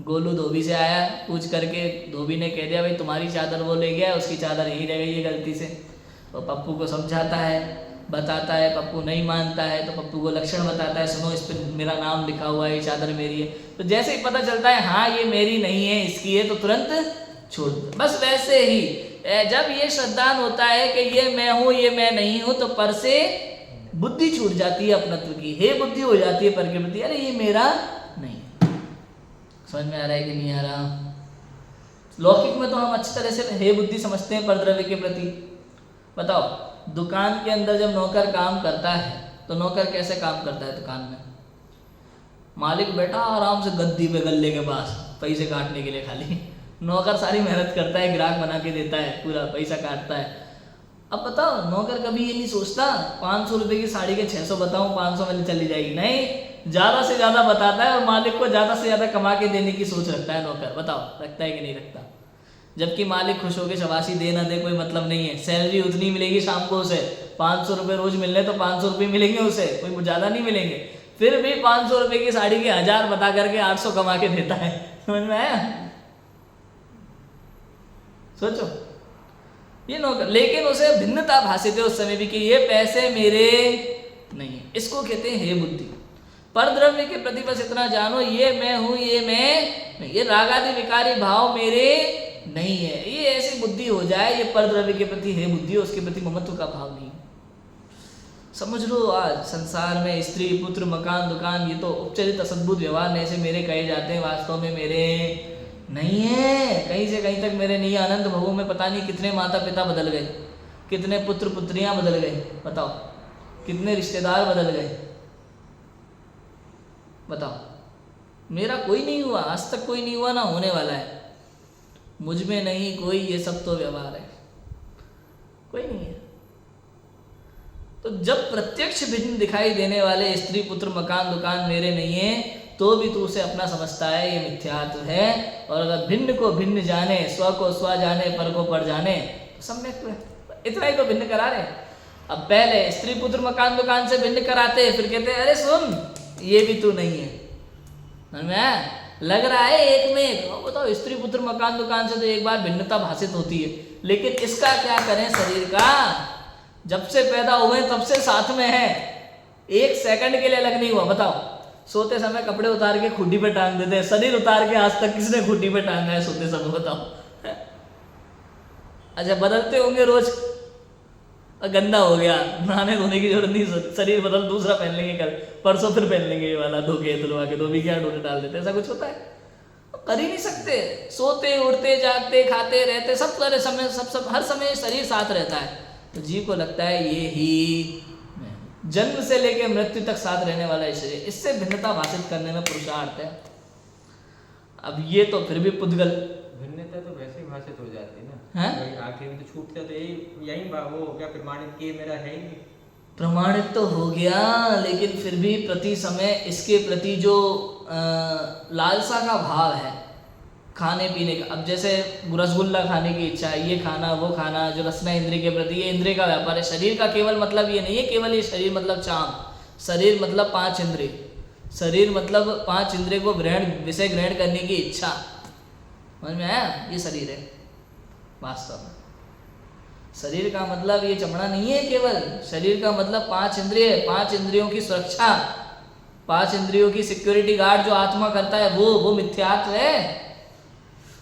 गोलू धोबी से आया, पूछ करके धोबी ने कह दिया भाई तुम्हारी चादर वो ले गया, उसकी चादर यहीं रह गई है गलती से। तो पप्पू को समझाता है, बताता है, पप्पू नहीं मानता है, तो पप्पू को लक्षण बताता है, सुनो इस पर मेरा नाम लिखा हुआ है, ये चादर मेरी है। तो जैसे ही पता चलता है हाँ ये मेरी नहीं है इसकी है, तो तुरंत छोड़ दो। बस वैसे ही जब ये श्रद्धान होता है कि ये मैं हूँ ये मैं नहीं हूँ, तो पर से बुद्धि छूट जाती है अपनत्व की, हे बुद्धि हो जाती है पर के प्रति, अरे ये मेरा नहीं। समझ में आ रहा है कि नहीं आ रहा? लौकिक में तो हम अच्छी तरह से हे बुद्धि समझते हैं पर द्रव्य के प्रति। बताओ, दुकान के अंदर जब नौकर काम करता है तो नौकर कैसे काम करता है दुकान में? मालिक बैठा आराम से गद्दी पे गल्ले के पास पैसे काटने के लिए, खाली नौकर सारी मेहनत करता है, ग्राहक बना के देता है, पूरा पैसा काटता है। अब बताओ, नौकर कभी ये नहीं सोचता 500 रुपए की साड़ी के 600 बताऊं 500 में चली जाएगी, नहीं, ज्यादा से ज्यादा बताता है और मालिक को ज्यादा से ज्यादा कमा के देने की सोच रखता है नौकर। बताओ रखता है कि नहीं रखता? जबकि मालिक खुश होकर शबाशी दे ना दे कोई मतलब नहीं है, सैलरी उतनी मिलेगी शाम को उसे, 500 रुपये रोज मिलने तो 500 रुपये मिलेंगे उसे, कोई ज्यादा नहीं मिलेंगे, फिर भी 500 रुपये की साड़ी के 1000 बता करके 800 कमा के देता है। समझ में आया? सोचो ये नौकर, लेकिन उसे भिन्नता भाषित है उस समय भी कि ये पैसे मेरे नहीं है। इसको कहते हैं हे बुद्धि। पर द्रव्य के प्रति बस इतना जानो, ये मैं हूं ये मैं नहीं, ये रागादि विकारी भाव मेरे नहीं है, ये ऐसी बुद्धि हो जाए, ये पर द्रव्य के प्रति हे बुद्धि, उसके प्रति ममत्व का भाव नहीं। समझ लो आज संसार में स्त्री पुत्र मकान दुकान ये तो उपचरित असद्भुत व्यवहार ऐसे मेरे कहे जाते हैं, वास्तव में मेरे नहीं है, कहीं से कहीं तक मेरे नहीं। अनंत भवों में पता नहीं कितने माता पिता बदल गए, कितने पुत्र पुत्रियां बदल गए, बताओ कितने रिश्तेदार बदल गए, बताओ। मेरा कोई नहीं हुआ, आज तक कोई नहीं हुआ, ना होने वाला है, मुझ में नहीं कोई, ये सब तो व्यवहार है, कोई नहीं है। तो जब प्रत्यक्ष भिन्न दिखाई देने वाले स्त्री पुत्र मकान दुकान मेरे नहीं है, तो भी तू उसे अपना समझता है, ये मिथ्यात्व है। और अगर भिन्न को भिन्न जाने, स्व को स्व जाने, पर को पर जाने, तो सम्यक है। इतना ही तो भिन्न करा रहे। अब पहले स्त्री पुत्र मकान दुकान से भिन्न कराते, फिर कहते अरे सुन ये भी तू नहीं है, लग रहा है एक में एक। बताओ स्त्री पुत्र मकान दुकान से तो एक बार भिन्नता भाषित होती है, लेकिन इसका क्या करें, शरीर का जब से पैदा हुए तब से साथ में है, एक सेकंड के लिए अलग नहीं हुआ। बताओ, सोते समय कपड़े उतार के खूंटी पे टांग देते हैं, शरीर उतार के आज तक किसने खूंटी पे टांगा है सोते समय? बताओ। अच्छा बदलते होंगे रोज, गंदा हो गया, नहाने धोने की जरूरत नहीं, शरीर बदल दूसरा पहन लेंगे, कल परसों फिर पहन लेंगे ये वाला, धो के धुलवा के, धोबी क्या डोने डाल देते, ऐसा कुछ होता है? कर ही नहीं सकते। सोते उठते जागते खाते रहते सब तरह समय सब हर समय शरीर साथ रहता है। तो जीव को लगता है ये ही जन्म से लेकर मृत्यु तक साथ रहने वाला है शरीर, इससे भिन्नता भाषित करने में पुरुषार्थ है। अब ये तो फिर भी पुद्गल भिन्नता तो वैसे ही भाषित हो जाती है ना, है आखिर में तो छूटता तो यही वो क्या प्रमाणित किए मेरा है ही, प्रमाणित तो हो गया, लेकिन फिर भी प्रति समय इसके प्रति जो लालसा का भाव है खाने पीने का, अब जैसे रसगुल्ला खाने की इच्छा है, ये खाना वो खाना, जो रसना इंद्रिय के प्रति, ये इंद्रिय का व्यापार है। शरीर का केवल मतलब ये नहीं है केवल ये शरीर मतलब चाम, शरीर मतलब 5 इंद्रिय, शरीर मतलब 5 इंद्रिय को विषय ग्रहण करने की इच्छा, समझ में आया? ये शरीर है वास्तव में। शरीर का मतलब ये चमड़ा नहीं है केवल, शरीर का मतलब 5 इंद्रिय, 5 इंद्रियों की सुरक्षा, 5 इंद्रियों की सिक्योरिटी गार्ड जो आत्मा करता है वो मिथ्यात्व है।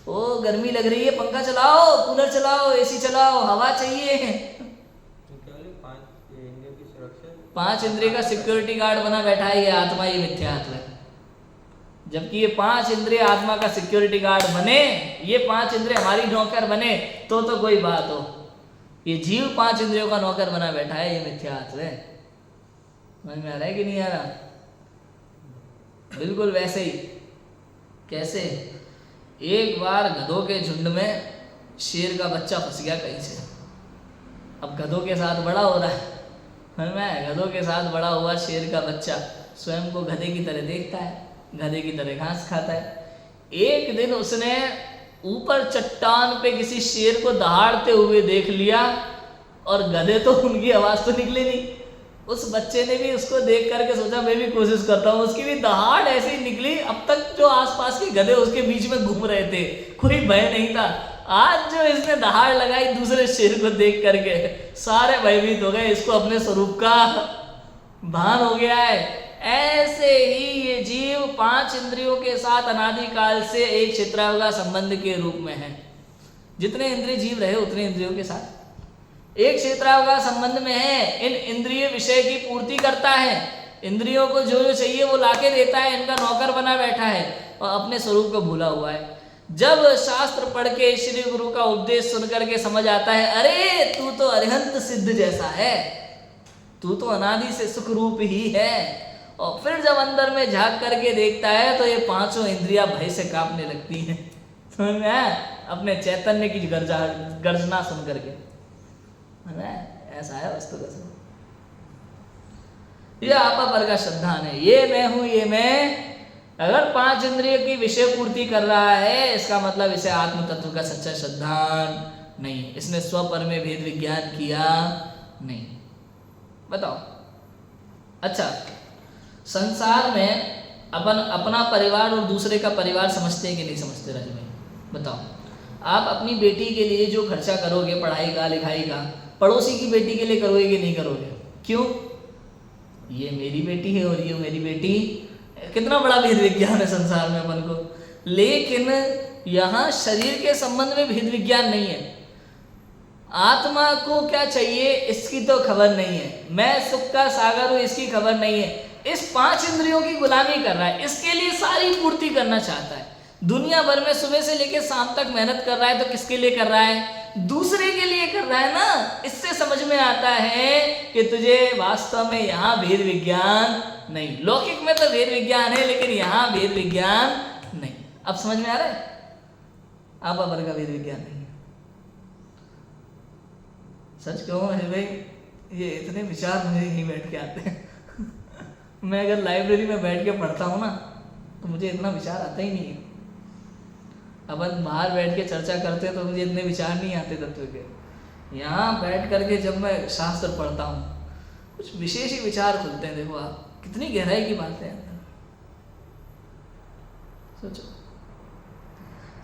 ओ गर्मी लग रही है, पंखा चलाओ, कूलर चलाओ, एसी चलाओ, हवा चाहिए। केवल 5 इंद्रियों की सुरक्षा, 5 इंद्रिय का सिक्योरिटी गार्ड बना बैठा है ये आत्मा, ये मिथ्यात्व है। जबकि ये 5 इंद्रिय आत्मा का सिक्योरिटी गार्ड बने, ये 5 इंद्रिय हमारी नौकर बने तो कोई बात हो। ये जीव 5 इंद्रियों का नौकर बना बैठा है, ये मिथ्यात्व है। समझ में आ रहा है कि नहीं आ रहा? बिल्कुल वैसे ही। कैसे? एक बार गधों के झुंड में शेर का बच्चा फंस गया कहीं से। अब गधों के साथ बड़ा हो रहा है, समझ में आया? गधों के साथ बड़ा हुआ शेर का बच्चा स्वयं को गधे की तरह देखता है, गधे की तरह घास खाता है। एक दिन उसने ऊपर चट्टान पे किसी शेर को दहाड़ते हुए देख लिया, और गधे तो उनकी आवाज तो निकली नहीं। उस बच्चे ने भी उसको देख करके सोचा मैं भी कोशिश करता हूँ, उसकी भी दहाड़ ऐसे ही निकली। अब तक जो आसपास के गधे उसके बीच में घूम रहे थे, कोई भय नहीं था। आज जो इसने दहाड़ लगाई दूसरे शेर को देख करके, सारे भयभीत हो गए, इसको अपने स्वरूप का भान हो गया है। ऐसे ही ये जीव 5 इंद्रियों के साथ अनादिकाल से एक क्षेत्रावगा संबंध के रूप में है। जितने इंद्रिय जीव रहे उतने इंद्रियों के साथ एक क्षेत्रावगा संबंध में है। इन इंद्रिय विषय की पूर्ति करता है, इंद्रियों को जो जो चाहिए वो लाके देता है, इनका नौकर बना बैठा है और अपने स्वरूप को भूला हुआ है। जब शास्त्र पढ़ के श्री गुरु का उपदेश सुन करके समझ आता है, अरे तू तो अरिहंत सिद्ध जैसा है, तू तो अनादि से सुख रूप ही है, और फिर जब अंदर में झांक करके देखता है तो ये 5 इंद्रियां भय से कांपने लगती हैं। समझ में आया? अपने चैतन्य की गर्जना सुन करके। ऐसा है वस्तु का सब। यह आपा पर का श्रद्धान है, ये मैं हूं, ये मैं। अगर 5 इंद्रिय की विषय पूर्ति कर रहा है, इसका मतलब इसे आत्म तत्व का सच्चा श्रद्धान नहीं, इसने स्वपर में भेद विज्ञान किया नहीं। बताओ, अच्छा संसार में अपना परिवार और दूसरे का परिवार समझते हैं कि नहीं समझते? राजू भाई बताओ, आप अपनी बेटी के लिए जो खर्चा करोगे पढ़ाई का लिखाई का, पड़ोसी की बेटी के लिए करोगे कि नहीं करोगे? क्यों? ये मेरी बेटी है और ये मेरी बेटी। कितना बड़ा भेद विज्ञान है संसार में अपन को। लेकिन यहाँ शरीर के संबंध में भेद विज्ञान नहीं है। आत्मा को क्या चाहिए इसकी तो खबर नहीं है, मैं सुख का सागर हूं इसकी खबर नहीं है। इस 5 इंद्रियों की गुलामी कर रहा है, इसके लिए सारी पूर्ति करना चाहता है। दुनिया भर में सुबह से लेकर शाम तक मेहनत कर रहा है, तो किसके लिए कर रहा है? दूसरे के लिए कर रहा है ना। इससे समझ में आता है कि तुझे वास्तव में यहाँ भेद विज्ञान नहीं। लौकिक में तो भेद विज्ञान है, लेकिन यहाँ भेद विज्ञान नहीं। अब समझ में आ रहा है? आपा पर का भेद विज्ञान नहीं है। सच कहूं है भाई, ये इतने विचार मुझे यहीं बैठ के आते हैं। मैं अगर लाइब्रेरी में बैठ के पढ़ता हूँ ना, तो मुझे इतना विचार आता ही नहीं है। अपन बाहर बैठ के चर्चा करते हैं तो मुझे इतने विचार नहीं आते तत्व के। यहाँ बैठ करके जब मैं शास्त्र पढ़ता हूँ, कुछ विशेष ही विचार खुलते हैं। देखो आप, कितनी गहराई की बातें हैं। सोचो,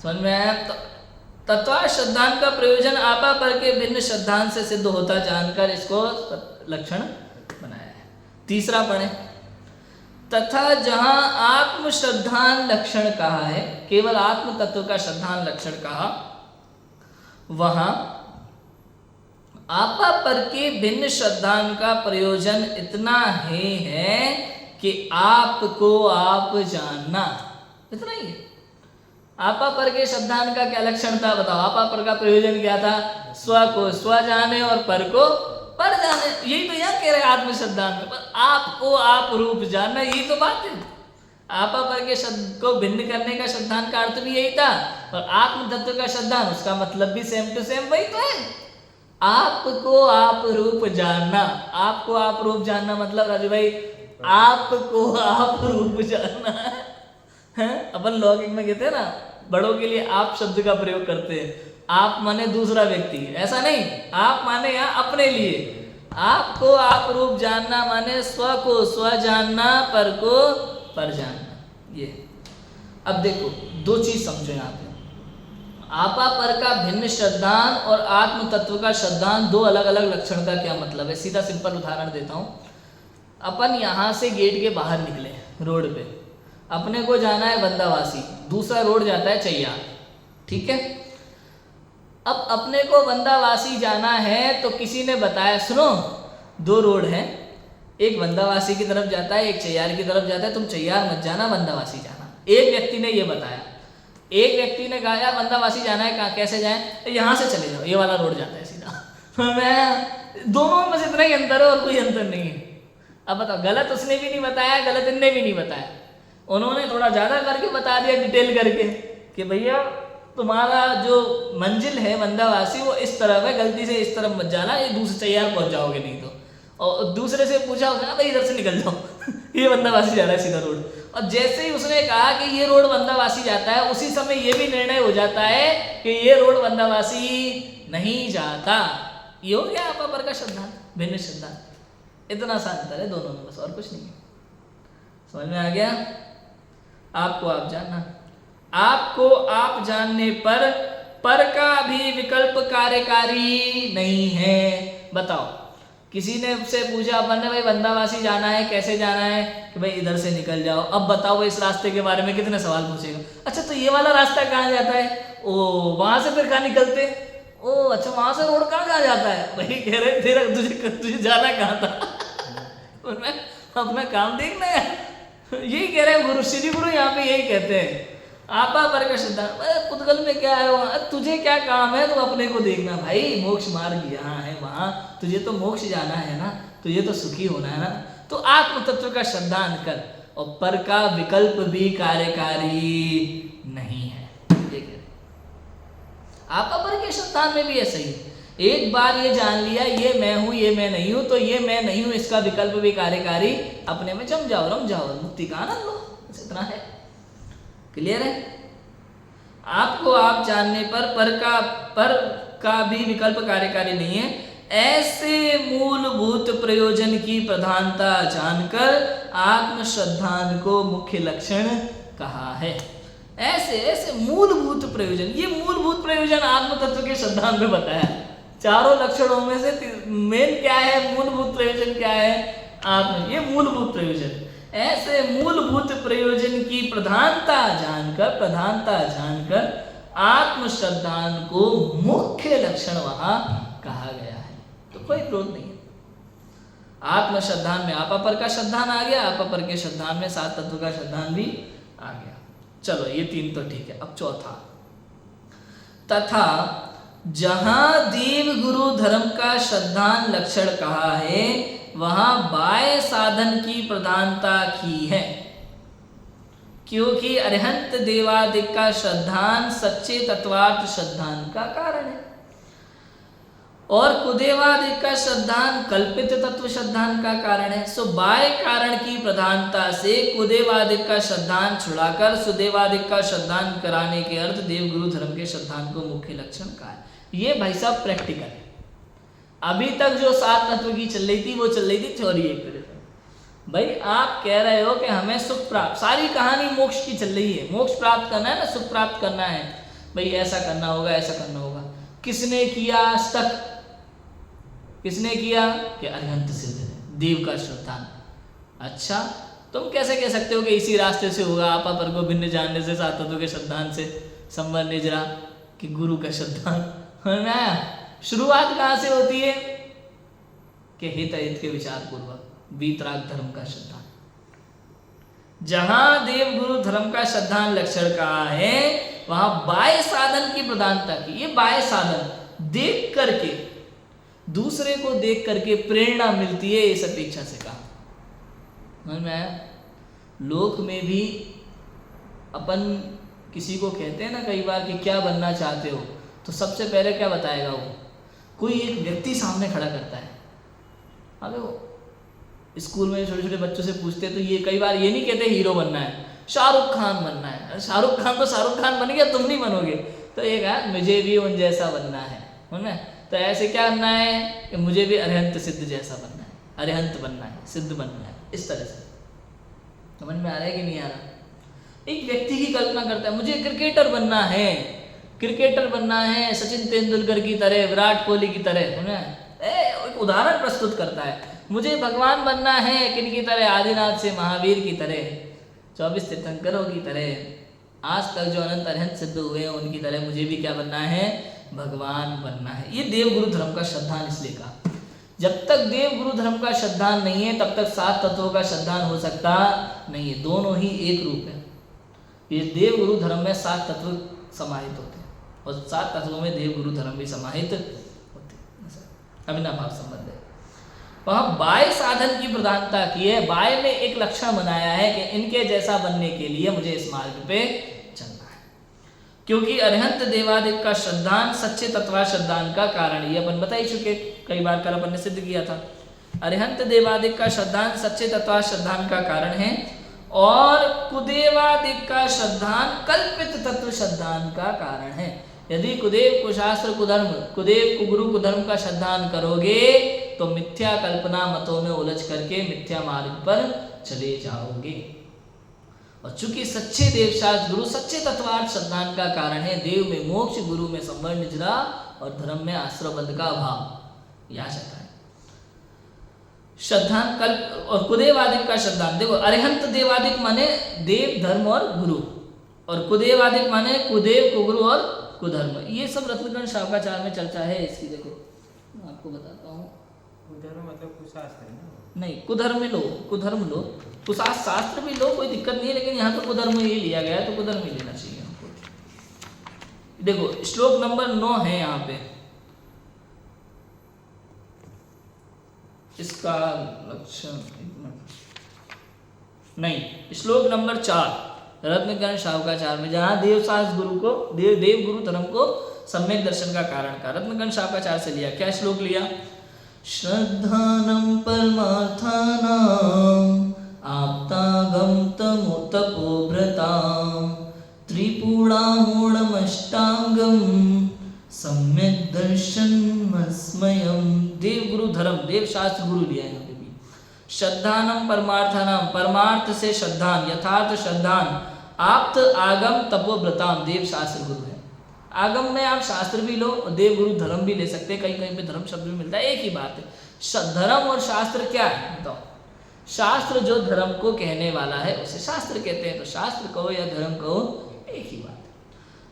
समझ में आया? तत्व श्रद्धान का प्रयोजन आपा पर के भिन्न श्रद्धान से सिद्ध होता जानकर इसको लक्षण बनाया है। तीसरा पढ़े, तथा जहां आत्म श्रद्धान लक्षण कहा है, केवल आत्म तत्व का श्रद्धान लक्षण कहा, वहां आपा पर के भिन्न श्रद्धान का प्रयोजन इतना ही है कि आपको आप जानना, इतना ही है। आपा पर के श्रद्धान का क्या लक्षण था बताओ? आपा पर का प्रयोजन क्या था? स्व को स्व जाने और पर को पर जाने। यही तो यहाँ कह रहे आत्म श्रद्धान में, पर आपको आप रूप जानना, यही तो बात है। आपा पर के शब्द को भिन्न करने का श्रद्धान का अर्थ भी यही था, और आत्म तत्व का श्रद्धान उसका मतलब भी सेम टू सेम वही तो है। आपको आप रूप जानना, आपको आप रूप जानना मतलब राजू भाई, आपको आप रूप जानना है। अपन लौकिक में कहते हैं ना, बड़ों के लिए आप शब्द का प्रयोग करते हैं। आप माने दूसरा व्यक्ति, ऐसा नहीं। आप माने यहाँ अपने लिए। आपको आप रूप जानना माने स्व को स्व जानना, पर को पर जानना। ये अब देखो, दो चीज समझो यहाँ पे। आपा पर का भिन्न श्रद्धान और आत्म तत्व का श्रद्धान दो अलग अलग लक्षण का क्या मतलब है? सीधा सिंपल उदाहरण देता हूँ। अपन यहाँ से गेट के बाहर निकले रोड पे, अपने को जाना है बंदावासी, दूसरा रोड जाता है चैयार, ठीक है। अब अपने को बंदावासी जाना है तो किसी ने बताया सुनो दो रोड हैं, एक बंदावासी की तरफ जाता है एक चैयार की तरफ जाता है, तुम चैयार मत जाना बंदावासी जाना। एक व्यक्ति ने ये बताया, एक व्यक्ति ने कहा यार बंदावासी जाना है, कहाँ कैसे जाएं? यहाँ से चले जाओ, ये वाला रोड जाता है सीधा। मैं दोनों में बस इतना ही अंतर है और कोई अंतर नहीं है। अब बताओ, गलत उसने भी नहीं बताया, गलत इनने भी नहीं बताया, उन्होंने थोड़ा ज़्यादा करके बता दिया डिटेल करके कि भैया तुम्हारा जो मंजिल है बंदावासी वो इस तरफ है, गलती से इस तरफ मत जाना, ये दूसरे चैयार पहुंच जाओगे नहीं तो। और दूसरे से पूछा उसने, भाई इधर से निकल जाओ ये बंदावासी जा रहा है सीधा रोड। और जैसे ही उसने कहा कि ये रोड बंदावासी जाता है, उसी समय ये भी निर्णय हो जाता है कि ये रोड बंदावासी नहीं जाता। ये हो गया आपा पर का श्रद्धान, भिन्न श्रद्धान। इतना सा अंतर है दोनों में, बस और कुछ नहीं है। समझ में आ गया? आपको आप जानना, आपको आप जानने पर का भी विकल्प कार्यकारी नहीं है। बताओ, किसी ने उससे पूछा अपन ने भाई बंदावासी जाना है, कैसे जाना है? कि भाई इधर से निकल जाओ। अब बताओ इस रास्ते के बारे में कितने सवाल पूछेगा। अच्छा तो ये वाला रास्ता कहाँ जाता है? ओ वहां से फिर कहाँ निकलते? ओ अच्छा वहां से रोड कहाँ जाता है? भाई कह रहे तेरा तुझे जाना कहाँ था? अपना काम देखना है। यही कह रहे हैं गुरु, श्री गुरु यहाँ पे यही कहते हैं, आपा पर का श्रद्धान। पुद्गल में क्या है वहाँ, तुझे क्या काम है, तो अपने को देखना भाई। मोक्ष मार्ग यहाँ है, वहाँ तुझे तो मोक्ष जाना है ना, तुझे तो सुखी होना है ना। तो आत्म तत्व का श्रद्धान कर, और पर का विकल्प भी कार्यकारी नहीं है। ये कह रहे आपा पर के श्रद्धान में भी ऐसा ही है। एक बार ये जान लिया ये मैं हूँ ये मैं नहीं हूँ, तो ये मैं नहीं हूँ इसका विकल्प भी कार्यकारी, अपने में जम जाओ रम जाओ, मुक्ति का आनंद लो, बस इतना है। क्लियर है? आपको आप जानने पर का भी विकल्प कार्यकारी नहीं है। ऐसे मूलभूत प्रयोजन की प्रधानता जानकर आत्म श्रद्धान को मुख्य लक्षण कहा है। ऐसे मूलभूत प्रयोजन, ये मूलभूत प्रयोजन आत्म तत्व के श्रद्धान में बताया। चारों लक्षणों में से मेन क्या है, मूलभूत प्रयोजन क्या है? आत्म, ये मूलभूत प्रयोजन। ऐसे मूलभूत प्रयोजन की प्रधानता जानकर आत्म श्रद्धान को मुख्य लक्षण वहां कहा गया है, तो कोई विरोध नहीं है। आत्म श्रद्धान में आपा पर का श्रद्धान आ गया, आपा पर के श्रद्धान में सात तत्व का श्रद्धान भी आ गया। चलो ये तीन तो ठीक है। अब चौथा, तथा जहां देव गुरु धर्म का श्रद्धान लक्षण कहा है वहां बाह्य साधन की प्रधानता की है, क्योंकि अरिहंत देवादिक का श्रद्धान सच्चे तत्वार्थ श्रद्धान का कारण है, और कुदेवादिक का श्रद्धान कल्पित तत्व श्रद्धान का कारण है। सो बाह्य कारण की प्रधानता से कुदेवादिक का श्रद्धान छुड़ाकर सुदेवादिक का श्रद्धान कराने के अर्थ देव गुरु धर्म के श्रद्धान को मुख्य लक्षण कहा है। ये भाई साहब प्रैक्टिकल है। अभी तक जो सात तत्व की चल रही थी वो चल रही थी थ्योरी एक तरह से। भाई आप कह रहे हो कि हमें सुख प्राप्त, सारी कहानी मोक्ष की चल रही है, मोक्ष प्राप्त करना है ना, सुख प्राप्त करना है, भाई ऐसा करना होगा ऐसा करना होगा। किसने किया आज तक? किसने किया? कि अरिहंत सिद्ध है, देव का श्रद्धान। अच्छा तुम कैसे कह सकते हो कि इसी रास्ते से होगा? आपा पर को भिन्न जानने से, सात तत्व के श्रद्धान से संबंध निजरा कि गुरु का श्रद्धान है। शुरुआत कहाँ से होती है? कि हित अहित के विचार पूर्वक वीतराग धर्म का श्रद्धान। जहां देव गुरु धर्म का श्रद्धान लक्षण कहा है वहां बाह्य साधन की प्रधानता की। ये बाह्य साधन देख करके, दूसरे को देख करके प्रेरणा मिलती है, इस अपेक्षा से कहा। समझ में आया? लोक में भी अपन किसी को कहते हैं ना कई बार कि क्या बनना चाहते हो, तो सबसे पहले क्या बताएगा वो? कोई एक व्यक्ति सामने खड़ा करता है। अबे वो स्कूल में छोटे छोटे बच्चों से पूछते तो ये कई बार ये नहीं कहते हीरो बनना है, शाहरुख खान बनना है। शाहरुख खान तो शाहरुख खान बन गया, तुम नहीं बनोगे। तो ये कहा मुझे भी उन जैसा बनना है ना। तो ऐसे क्या बनना है कि मुझे भी अरिहंत सिद्ध जैसा बनना है, अरिहंत बनना है, सिद्ध बनना है, इस तरह से। समझ में आ रहा है कि नहीं आ रहा? एक व्यक्ति की कल्पना करता है मुझे क्रिकेटर बनना है, क्रिकेटर बनना है सचिन तेंदुलकर की तरह, विराट कोहली की तरह, एक उदाहरण प्रस्तुत करता है। मुझे भगवान बनना है किन की तरह, आदिनाथ से महावीर की तरह, 24 तीर्थंकरों की तरह, आज तक जो अनंत अरहंत सिद्ध हुए हैं उनकी तरह मुझे भी क्या बनना है, भगवान बनना है। ये देवगुरु धर्म का श्रद्धान इसलिए कहा। जब तक देवगुरु धर्म का श्रद्धान नहीं है तब तक 7 तत्वों का श्रद्धान हो सकता नहीं है। दोनों ही एक रूप है। ये देवगुरु धर्म में 7 तत्व समाहित होते हैं और 7 तत्वों में देवगुरु धर्म भी समाहित होते हैं। अविनाभाव संबंध है। वहाँ बाह्य साधन की प्रधानता की है। बाह्य में एक लक्षण बनाया है कि इनके जैसा बनने के लिए मुझे इस मार्ग पे चलना है, क्योंकि अरहंत देवादिक का श्रद्धान सच्चे तत्वा श्रद्धान का कारण, ये अपन बता ही चुके, कई बार कर अपन ने सिद्ध किया था। अरहंत देवादिक का श्रद्धान सच्चे तत्वा श्रद्धान का कारण है और कुदेवादिक का श्रद्धान कल्पित तत्व श्रद्धान का कारण है। यदि कुदेव कुशास्त्र कुधर्म, कुदेव कुगुरु कुधर्म का श्रद्धान करोगे तो मिथ्या कल्पना मतों में उलझ करके मिथ्या मार्ग पर चले जाओगे। और चूंकि सच्चे देवशास्त्र गुरु सच्चे तत्वार्थ श्रद्धान का कारण है, देव में मोक्ष, गुरु में संवर्ण निजरा और धर्म में आश्रयबंध का अभाव, यह चाहता है श्रद्धान कल्प। और कुदेवादिक का श्रद्धान, देखो अरहंत देवादिक माने देव, धर्म और गुरु, और कुदेवादिक माने कुदेव, कुगुरु और कुधर्म। ये सब रत्नगण शावकाचार में चर्चा है इसकी। देखो मैं आपको बताता हूँ। कुधर्म मतलब कुशास्त्र है ना? नहीं, कुधर्म लो, कुधर्म लो, कुशास्त्र शास्त्र भी लो, कोई दिक्कत नहीं है, लेकिन यहाँ तो कुधर्म ही लिया गया है तो कुधर्म ही लेना चाहिए हमको। देखो श्लोक नंबर 9 है यहाँ पे, इसका लक्षण नहीं, श्लोक नंबर 4 रत्नगण शावकाचार में, जहां देवशास्त्र गुरु को देव गुरु धर्म को सम्यक दर्शन का कारण का रत्नगण शावकाचार से लिया। क्या श्लोक लिया? श्रद्धानम परमार्थानाम आप्तागम तपोव्रताम त्रिपुरामूढ़मष्टांगम सम्यक दर्शनमस्मयम्। देव गुरु धर्म, देव शास्त्र गुरु लिया है यहाँ पे भी। श्रद्धानम परमार्थानाम, परमार्थ से श्रद्धान, यथार्थ श्रद्धान, आप्त आगम तपोव्रताम, देव शास्त्र गुरु है। आगम में आप शास्त्र भी लो और देव गुरु धर्म भी ले सकते हैं, कहीं कहीं पे धर्म शब्द भी मिलता है, एक ही बात है। धर्म और शास्त्र क्या है बताओ? शास्त्र जो धर्म को कहने वाला है उसे शास्त्र कहते हैं, तो शास्त्र कहो या धर्म कहो एक ही बात है।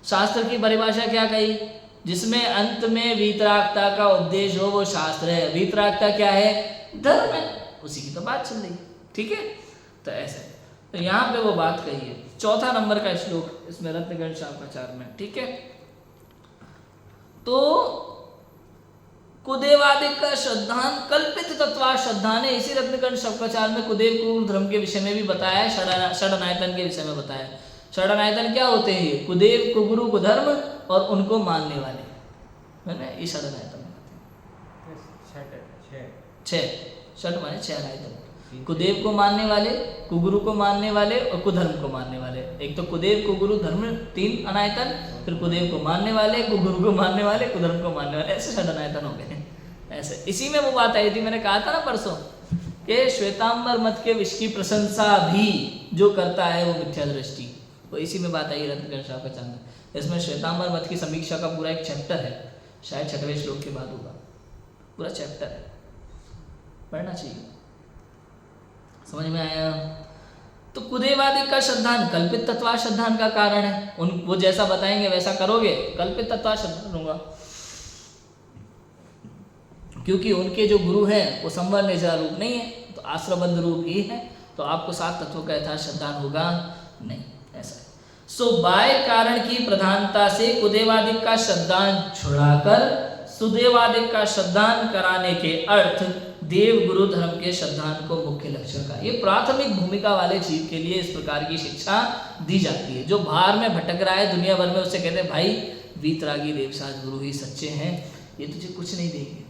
शास्त्र की परिभाषा क्या कही? जिसमें अंत में वीतरागता का उपदेश हो वो शास्त्र है। वीतरागता क्या है? धर्म है, उसी की तो बात चल रही, ठीक है। तो ऐसे तो यहाँ पे वो बात कही है। 4 नंबर का श्लोक इसमें रत्नगण शावकाचार में, ठीक है। तो कुदेवादिक का श्रद्धान कल्पित तत्वा श्रद्धान है। इसी रत्नगण शावकाचार में कुदेव कुगुरु धर्म के विषय में भी बताया है, षडनायतन के विषय में बताया है। षडनायतन क्या होते हैं? कुदेव कुगुरु कुधर्म और उनको मानने वाले, है ना, ये षडनायतन छह। षड माने 6 अनायतन। कुदेव को मानने वाले, कुगुरु को मानने वाले और कुधर्म को मानने वाले। एक तो कुदेव कुगुरु धर्म 3 अनायतन, फिर कुदेव को मानने वाले, कुगुरु को मानने वाले, कुधर्म को मानने वाले, ऐसे षड अनायतन हो गए। ऐसे इसी में वो बात आई थी, मैंने कहा था ना परसों कि श्वेतांबर मत के विष की प्रशंसा भी जो करता है वो मिथ्या दृष्टि, वो इसी में बात आई रत्नगण शावकाचार में। इसमें श्वेतांबर मत की समीक्षा का पूरा एक चैप्टर है, शायद 6वें श्लोक के बाद होगा, पूरा चैप्टर है, पढ़ना चाहिए। समझ में आया? तो कुदेवादिक का श्रद्धान कल्पित तत्वा श्रद्धान का कारण है। उन वो जैसा बताएंगे वैसा करोगे, कल्पित तत्वा श्रद्धान होगा, क्योंकि उनके जो गुरु हैं वो संवर्ण निजरा रूप नहीं है, तो आश्रयबद्ध रूप ही है, तो आपको 7 तत्वों का यथार्थ श्रद्धान होगा नहीं, ऐसा है। सो बाह्य कारण की प्रधानता से कुदेवादिक का श्रद्धान छुड़ाकर सुदेवादिक का श्रद्धान कराने के अर्थ देव गुरु धर्म के श्रद्धान को मुख्य लक्षण का, ये प्राथमिक भूमिका वाले जीव के लिए इस प्रकार की शिक्षा दी जाती है। जो बाहर में भटक रहा है दुनिया भर में, उससे कहते हैं भाई वीतरागी देवशास्त्र गुरु ही सच्चे हैं, ये तुझे कुछ नहीं देंगे,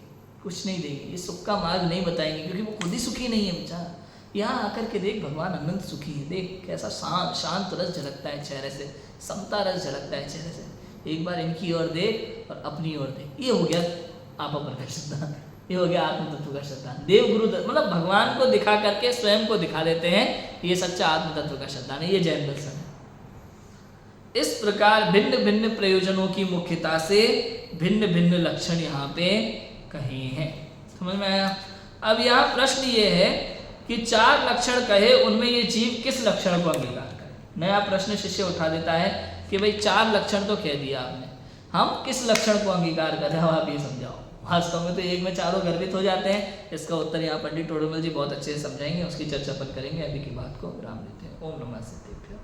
कुछ नहीं देंगे, ये सुख का मार्ग नहीं बताएंगे, क्योंकि वो खुद ही सुखी नहीं है बेचारा। यहाँ आकर के देख भगवान अनंत सुखी है, देख कैसा शांत रस झलकता है चेहरे से, समता रस झलकता है चेहरे से। एक बार इनकी ओर देख और अपनी ओर देख, ये हो गया आपा पर का श्रद्धान, ये हो गया आत्म तत्व का श्रद्धान। देव गुरु मतलब भगवान को दिखा करके स्वयं को दिखा देते हैं, ये सच्चा आत्म तत्व का श्रद्धान है, ये जैन दर्शन है। इस प्रकार भिन्न भिन्न प्रयोजनों की मुख्यता से भिन्न भिन्न लक्षण यहाँ पे कहे हैं। समझ में आया? अब यहाँ प्रश्न ये है कि 4 लक्षण कहे, उनमें ये जीव किस लक्षण को अंगीकार करे। नया प्रश्न शिष्य उठा देता है कि भाई 4 लक्षण तो कह दिया आपने, हम किस लक्षण को अंगीकार करें, हम आप ये समझाओ। वास्तव में तो एक में चारों गर्भित हो जाते हैं। इसका उत्तर यहाँ पंडित टोडरमल जी बहुत अच्छे से समझाएंगे, उसकी चर्चा अपन करेंगे। अभी की बात को विराम देते हैं। ओम नमः सिद्धेभ्यो।